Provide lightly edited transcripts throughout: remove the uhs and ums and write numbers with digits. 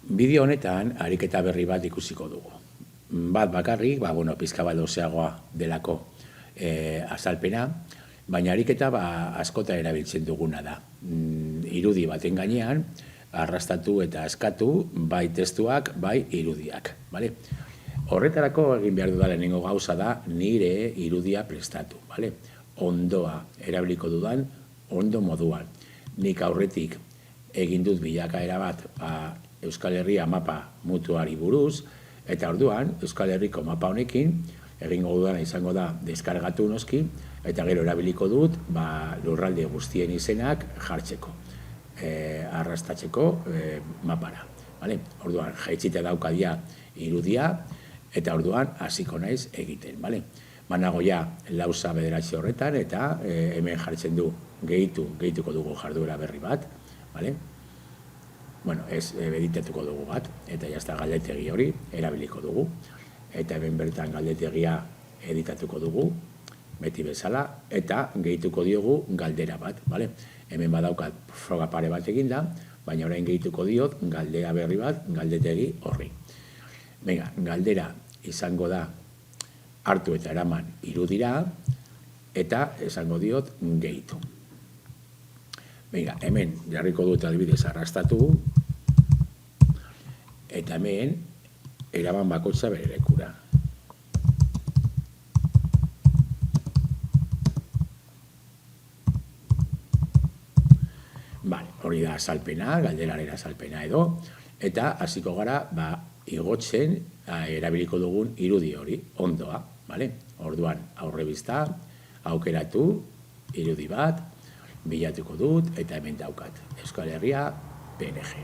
Bideo honetan ariketa berri bat ikusiko dugu. Bat bakarrik, pizka bat luzeagoa delako azalpena, baina ariketa askota erabiltzen duguna da. Irudi baten gainean, arrastatu eta eskatu, bai testuak, bai irudiak. Horretarako egin behar dudan lehenengo gauza da, nire irudia prestatu. Ondoa erabiliko dudan, ondo moduan. Nik aurretik egin dut bilakaera bat Euskal Herria mapa mutuari buruz, eta orduan Euskal Herriko mapa honekin egingo dudana izango da deskargatu noski, eta gero erabiliko dut lurralde guztien izenak jartzeko, arrastatzeko mapara. Orduan jaitzita daukadia irudia, eta orduan hasiko naiz egiten. Banago ja lausa bederatzi horretan, eta hemen jartzen du gehituko dugu jarduera berri bat. Ez editatuko dugu bat, eta jazta galdetegi hori erabiliko dugu. Eta hemen bertan galdetegia editatuko dugu, beti bezala, eta gehituko diogu galdera bat. Hemen badaukat froga pare bat eginda, baina orain gehituko diot galdera berri bat, galdetegi horri. Galdera izango da hartu eta eraman irudira, eta esango diot gehitu. Hemen jarriko dut adibidez arrastatu, eta hemen eraman bakoitza bere lekura. Hori da azalpena, galderaren azalpena edo, eta hasiko gara igotzen erabiliko dugun irudi hori, ondoa. Orduan aurrebizta, aukeratu, irudi bat, bilatuko dut, eta hemen daukat. Euskal Herria, PNG.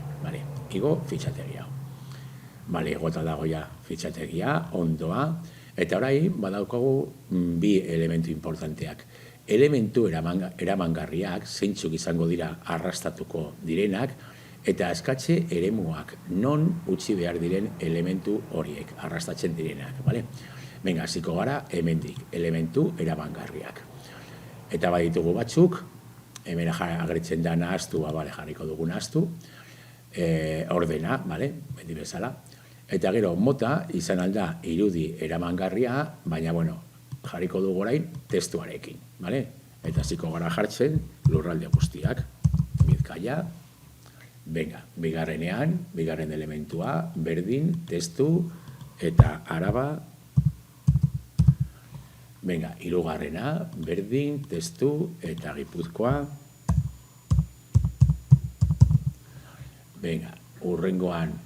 Igo fitxategia. Igota dago ja fitxategia, ondoa, eta orain badaukagu bi elementu importanteak. Elementu eramangarriak, zeintzuk izango dira arrastatuko direnak, eta eskatze eremuak, non utzi behar diren elementu horiek, arrastatzen direnak. Hasiko gara, hemendik, elementu eramangarriak. Eta baditugu batzuk, hemen agertzen da nahaztu, jarriko dugu nahaztu, ordena, beti bezala. Eta gero, mota izan alda irudi eramangarria, baina, jarriko dugu orain testuarekin. Eta hasiko gara jartzen lurralde guztiak. Bizkaia, bigarrenean, bigarren elementua, berdin, testu, eta Araba, hirugarrena, berdin, testu, eta Gipuzkoa. Hurrengoan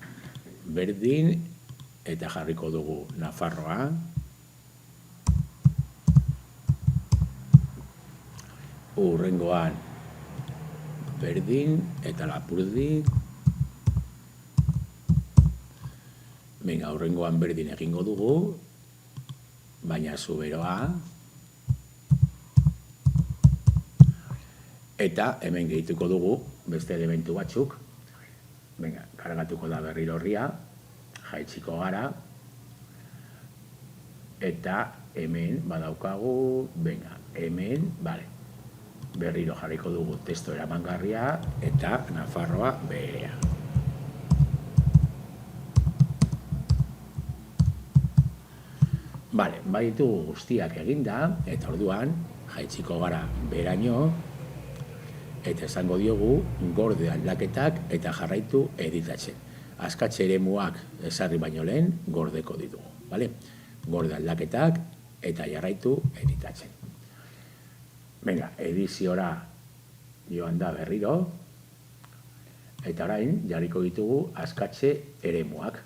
berdin, eta jarriko dugu Nafarroa. Hurrengoan berdin, eta Lapurdi. Hurrengoan berdin egingo dugu, baina Zuberoa, eta hemen gehituko dugu beste elementu batzuk. Kargatuko da berriro horria, jaitziko gara, eta hemen badaukagu, hemen, berriro jarriko dugu testo eramangarria, eta Nafarroa berea. Baditugu guztiak eginda, eta orduan, jaitziko gara beraino, eta esango diogu gorde aldaketak eta jarraitu editatzen. Askatze eremuak ezarri baino lehen gordeko ditugu. Gorde aldaketak eta jarraitu editatzen. Ediziora joan da berriro, eta orain jarriko ditugu askatze eremuak.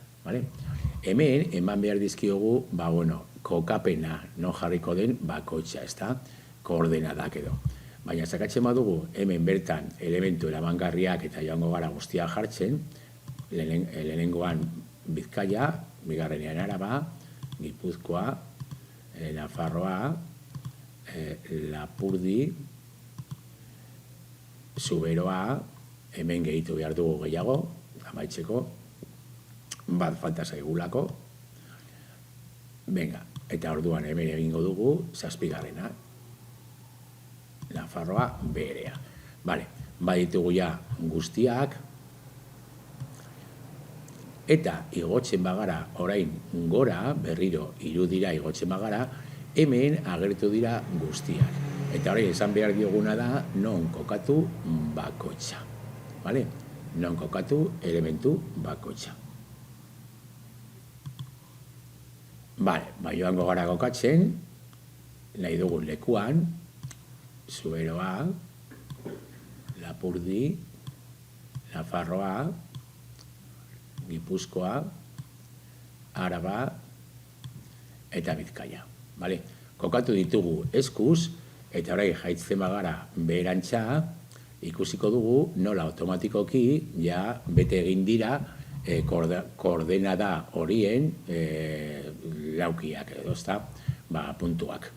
Hemen, eman behar dizkiogu, kokapena non jarriko den bakoitza, koordenadak edo. Baina zakatzen badugu, hemen bertan elementu eramangarriak eta joango gara guztia jartzen, lehenengoan Bizkaia, bigarrenean Araba, Gipuzkoa, Nafarroa, Lapurdi, Zuberoa, hemen gehitu behar dugu gehiago, amaitzeko, bat falta zaigulako, eta orduan hemen egingo dugu, zazpigarrena, Nafarroa berea. Baditugu ja guztiak, eta igotzen bagara orain gora, berriro irudira igotzen bagara, hemen agertu dira guztiak. Eta hori esan behar dioguna da non kokatu bakoitza. Vale? Non kokatu elementu bakoitza. Vale, joango gara kokatzen, nahi dugun lekuan, Zuberoa, Lapurdi, Nafarroa, Gipuzkoa, Araba eta Bizkaia. Vale? Kokatu ditugu eskuz, eta orain jaitzen bagara beherantza, ikusiko dugu nola automatikoki ja bete egin dira koordenada horien laukiak edo, ezta, puntuak.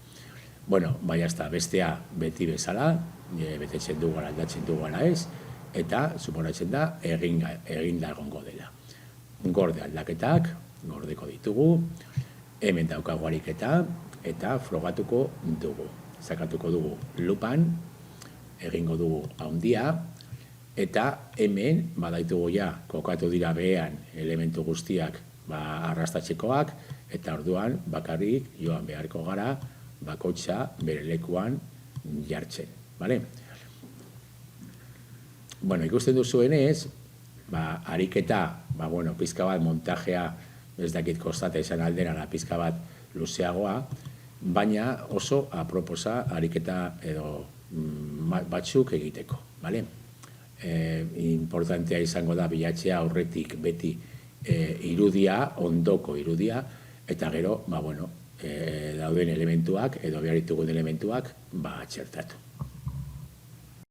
Bueno, jazta, bestea beti bezala, betetzen dugu gara, aldatzen dugu gara ez, eta suponatzen da eginda egongo dela. Gorde aldaketak, gordeko ditugu, hemen daukagu ariketa, eta frogatuko dugu. Zakatuko dugu lupan, egingo dugu haundia, eta hemen badaitugu ja kokatu dira behean elementu guztiak arrastatzekoak, eta orduan bakarrik joan beharko gara bakoitza bere lekuan jartzen. Bueno, ikusten duzuenez, ariketa, pizka bat montajea, ez dakit kostate esan aldera, pizka bat luzeagoa, baina oso aproposa ariketa edo batzuk egiteko. Importantea izango da bilatzea aurretik beti irudia, ondoko irudia, eta gero, dauden elementuak edo behar ditugun elementuak txertatu.